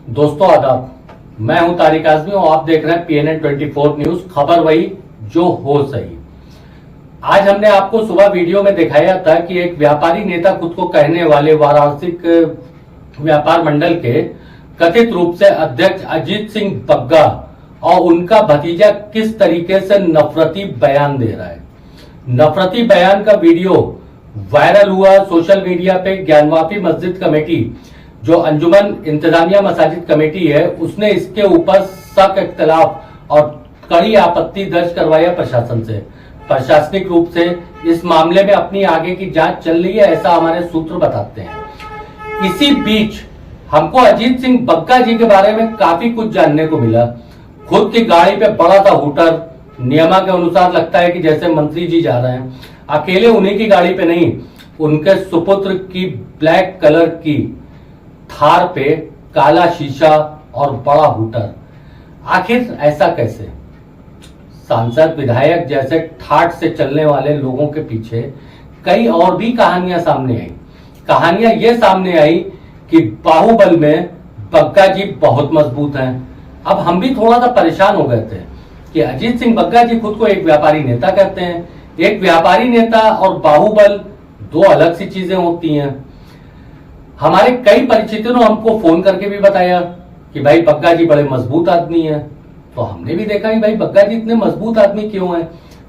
दोस्तों आदाब, मैं हूं तारिक आजमी और आप देख रहे हैं PNN 24 न्यूज। खबर वही जो हो सही। आज हमने आपको सुबह वीडियो में दिखाया था कि एक व्यापारी नेता खुद को कहने वाले वाराणसी व्यापार मंडल के कथित रूप से अध्यक्ष अजीत सिंह बग्गा और उनका भतीजा किस तरीके से नफरती बयान दे रहा है। नफरती बयान का वीडियो वायरल हुआ सोशल मीडिया पे। ज्ञानवापी मस्जिद कमेटी जो अंजुमन इंतजामिया मसाजिद कमेटी है, उसने इसके ऊपर सख्त इख्तिलाफ और कड़ी आपत्ति दर्ज करवाया प्रशासन से। प्रशासनिक रूप से इस मामले में अपनी आगे की जांच चल रही है, ऐसा हमारे सूत्र बताते हैं। इसी बीच हमको अजीत सिंह बग्गा जी के बारे में काफी कुछ जानने को मिला। खुद की गाड़ी पे बड़ा सा हूटर, नियमा के अनुसार लगता है कि जैसे मंत्री जी जा रहे हैं। अकेले उन्हीं की गाड़ी पे नहीं, उनके सुपुत्र की ब्लैक कलर की थार पे काला शीशा और बड़ा हूटर। आखिर ऐसा कैसे? सांसद विधायक जैसे ठाट से चलने वाले लोगों के पीछे कई और भी कहानियां सामने आई। कहानियां ये सामने आई कि बाहुबल में बग्गा जी बहुत मजबूत हैं। अब हम भी थोड़ा सा परेशान हो गए थे कि अजीत सिंह बग्गा जी खुद को एक व्यापारी नेता कहते हैं। एक व्यापारी नेता और बाहुबल दो अलग सी चीजें होती हैं। हमारे कई परिचितों ने हमको फोन करके भी बताया कि भाई बग्गा जी बड़े मजबूत आदमी हैं। तो हमने भी देखा कि भाई बग्गा जी इतने मजबूत आदमी क्यों हैं।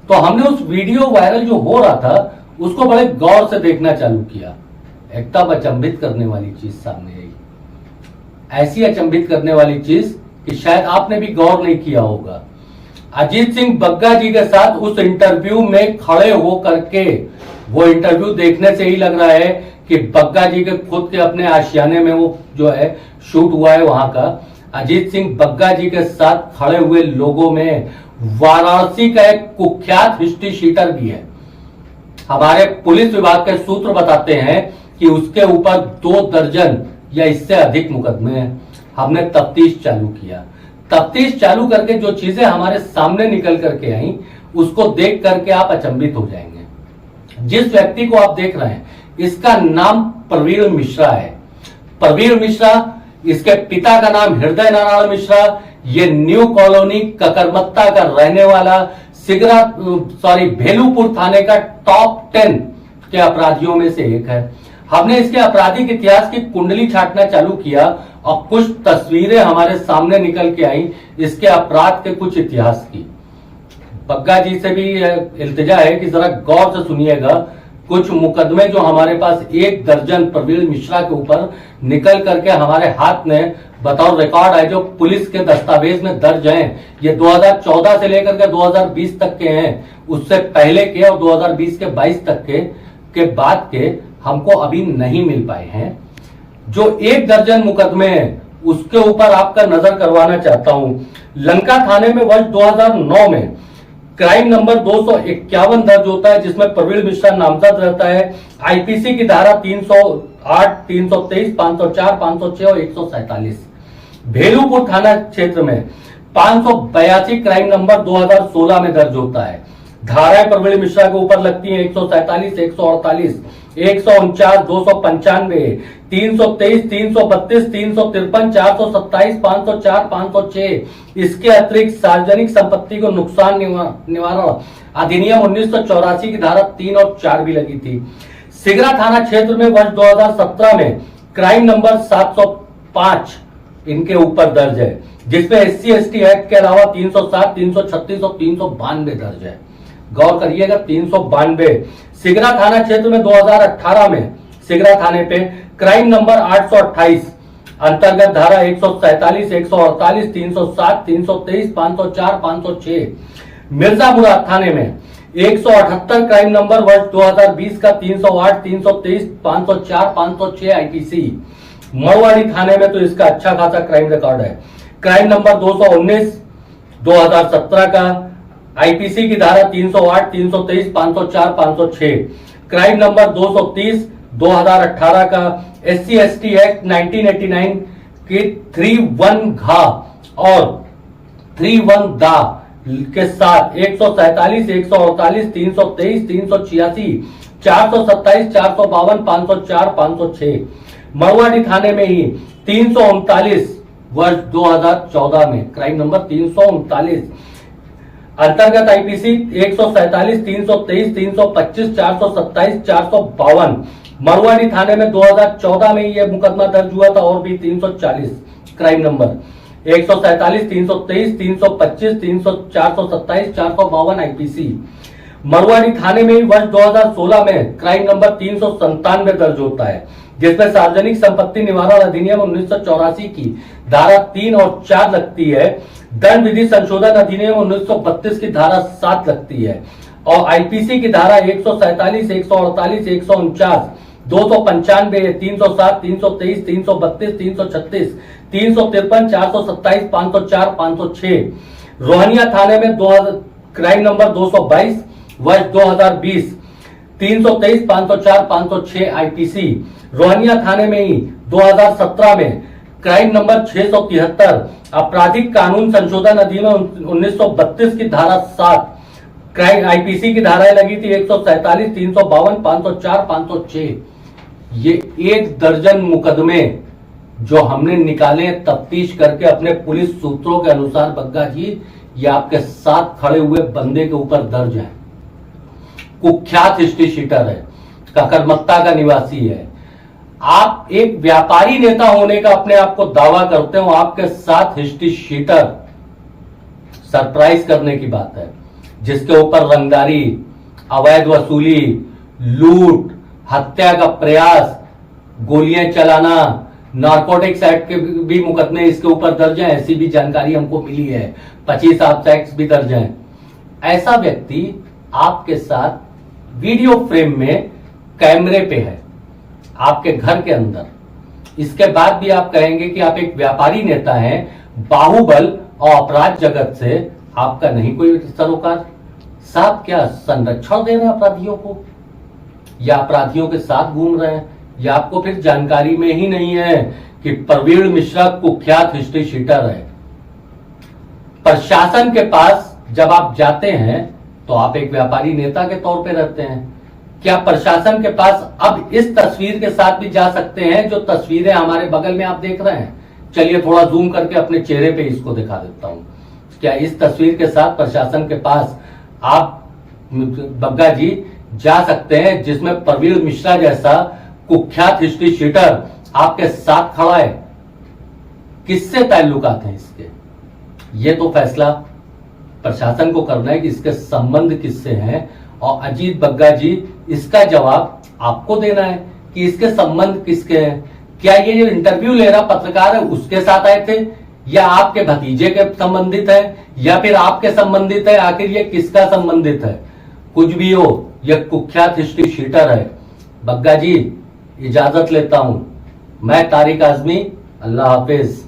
तो हमने उस वीडियो वायरल जो हो रहा था उसको बड़े गौर से देखना चालू किया। एकदम अचंभित करने वाली चीज सामने आई। ऐसी अचंभित करने वाली चीज कि शायद आपने भी गौर नहीं किया होगा। अजीत सिंह बग्गा जी के साथ उस इंटरव्यू में खड़े हो करके, वो इंटरव्यू देखने से ही लग रहा है कि बग्गा जी के खुद के अपने आशियाने में वो जो है शूट हुआ है वहां का। अजीत सिंह बग्गा जी के साथ खड़े हुए लोगों में वाराणसी का एक कुख्यात हिस्ट्री शीटर भी है। हमारे पुलिस विभाग के सूत्र बताते हैं कि उसके ऊपर 2 दर्जन या इससे अधिक मुकदमे हैं। हमने तफ्तीश चालू किया। तफ्तीश चालू करके जो चीजें हमारे सामने निकल करके आई उसको देख करके आप अचंभित हो जाएंगे। जिस व्यक्ति को आप देख रहे हैं इसका नाम प्रवीण मिश्रा है। प्रवीण मिश्रा, इसके पिता का नाम हृदय नारायण मिश्रा। ये न्यू कॉलोनी ककरमत्ता का रहने वाला भेलूपुर थाने का टॉप 10 के अपराधियों में से एक है। हमने इसके आपराधिक इतिहास की कुंडली छांटना चालू किया और कुछ तस्वीरें हमारे सामने निकल के आई इसके अपराध के कुछ इतिहास की। बग्गा जी से भी इल्तिजा है कि जरा गौर से सुनिएगा। कुछ मुकदमे जो हमारे पास 1 दर्जन प्रवीण मिश्रा के ऊपर निकल करके हमारे हाथ में बतौर रिकॉर्ड है, जो पुलिस के दस्तावेज में दर्ज हैं। ये 2014 से लेकर के 2020 तक के हैं। उससे पहले के और 2020 के 22 तक के बाद के हमको अभी नहीं मिल पाए हैं। जो 1 दर्जन मुकदमे हैं उसके ऊपर आपका नजर करवाना चाहता हूं। लंका थाने में वर्ष 2009 में क्राइम नंबर 251 दर्ज होता है, जिसमें प्रवीण मिश्रा नामजद रहता है। आईपीसी की धारा 308, 323, 504, 506 और 147। भेलूपुर थाना क्षेत्र में 582 क्राइम नंबर 2016 में दर्ज होता है। धाराएं प्रवीण मिश्रा के ऊपर लगती हैं 147, 148, 149, 295, 323, 332, 353, 427, 504, 506। इसके अतिरिक्त सार्वजनिक संपत्ति को नुकसान निवारण अधिनियम 1984 की धारा 3 और 4 भी लगी थी। सिगरा थाना क्षेत्र में वर्ष 2017 में क्राइम नंबर 705 इनके ऊपर दर्ज है, जिसमें SC/ST एक्ट के अलावा 307, 336 और 392 दर्ज है। गौर करिएगा, 392। सिगरा थाना क्षेत्र में 2018 में सिगरा थाने पे क्राइम नंबर 828 अंतर्गत धारा 147, 148, 307, 323, 504, 506। मिर्जापुर थाने में 178 क्राइम नंबर वर्ष 2020 का 308, 323, 504, 506 आईपीसी। मड़वाड़ी थाने में तो इसका अच्छा खासा क्राइम रिकॉर्ड है। क्राइम नंबर 219 2017 का, आईपीसी की धारा 308, 323, 504, 506। क्राइम नंबर 230 2018 का, SC/ST एक्ट 1989 के 31 घा और 31 दा के साथ 147, 148, 323, 386, 427, 452, 504, 506। मड़ुआडी थाने में ही 339 वर्ष 2014 में क्राइम नंबर 339 अंतर्गत आईपीसी 147, 323, 325, 427, 452। मरवाड़ी थाने में 2014 में यह मुकदमा दर्ज हुआ था और भी 340 क्राइम नंबर 147, 323, 325, 427, 452 आईपीसी। मरवाड़ी थाने में वर्ष 2016 में क्राइम नंबर 397 दर्ज होता है, जिसमें सार्वजनिक संपत्ति निवारण अधिनियम 1984 की धारा 3 और 4 लगती है। दंड विधि संशोधन अधिनियम 1932 की धारा 7 लगती है और आईपीसी की धारा 147, 148, 149, 295, 307, 323, 332, 336, 353, 427, 504, 506। रोहनिया थाने में क्राइम नंबर 222 वर्ष 2020 323, 504, 506 आईपीसी। रोहनिया थाने में ही 2017 में क्राइम नंबर 673 आपराधिक कानून संशोधन अधिनियम 1932 की धारा 7 क्राइम आईपीसी की धाराएं लगी थी 147, 352, 504, 506। ये 1 दर्जन मुकदमे जो हमने निकाले तफ्तीश करके अपने पुलिस सूत्रों के अनुसार बग्गा जी, ये आपके साथ खड़े हुए बंदे के ऊपर दर्ज है। कुख्यात हिस्ट्री शीटर है, ककरमत्ता का निवासी है। आप एक व्यापारी नेता होने का अपने आप को दावा करते हो, आपके साथ हिस्ट्री शीटर, सरप्राइज करने की बात है। जिसके ऊपर रंगदारी, अवैध वसूली, लूट, हत्या का प्रयास, गोलियां चलाना, नारकोटिक्स एक्ट के भी मुकदमे इसके ऊपर दर्ज हैं, ऐसी भी जानकारी हमको मिली है। 25 आर्म्स एक्ट भी दर्ज हैं। ऐसा व्यक्ति आपके साथ वीडियो फ्रेम में कैमरे पे है, आपके घर के अंदर। इसके बाद भी आप कहेंगे कि आप एक व्यापारी नेता हैं, बाहुबल और अपराध जगत से आपका नहीं कोई सरोकार। साहब क्या संरक्षण दे रहे हैं अपराधियों को, या अपराधियों के साथ घूम रहे हैं, या आपको फिर जानकारी में ही नहीं है कि प्रवीण मिश्रा कुख्यात हिस्ट्री शीटर है। प्रशासन के पास जब आप जाते हैं तो आप एक व्यापारी नेता के तौर पे रहते हैं। क्या प्रशासन के पास अब इस तस्वीर के साथ भी जा सकते हैं जो तस्वीरें हमारे बगल में आप देख रहे हैं? चलिए थोड़ा जूम करके अपने चेहरे पे इसको दिखा देता हूं। क्या इस तस्वीर के साथ प्रशासन के पास आप बग्गा जी जा सकते हैं, जिसमें प्रवीण मिश्रा जैसा कुख्यात हिस्ट्री शीटर आपके साथ खड़ा है? किससे ताल्लुकात हैं इसके? ये तो फैसला प्रशासन को करना है कि इसके संबंध किससे हैं, और अजीत बग्गा जी इसका जवाब आपको देना है कि इसके संबंध किसके हैं। क्या ये जो इंटरव्यू ले रहा पत्रकार है उसके साथ आए थे, या आपके भतीजे के संबंधित है, या फिर आपके संबंधित है? आखिर ये किसका संबंधित है? कुछ भी हो, यह कुख्यात हिस्ट्री शीटर है। बग्गा जी इजाजत लेता हूं, मैं तारिक आजमी, अल्लाह हाफिज।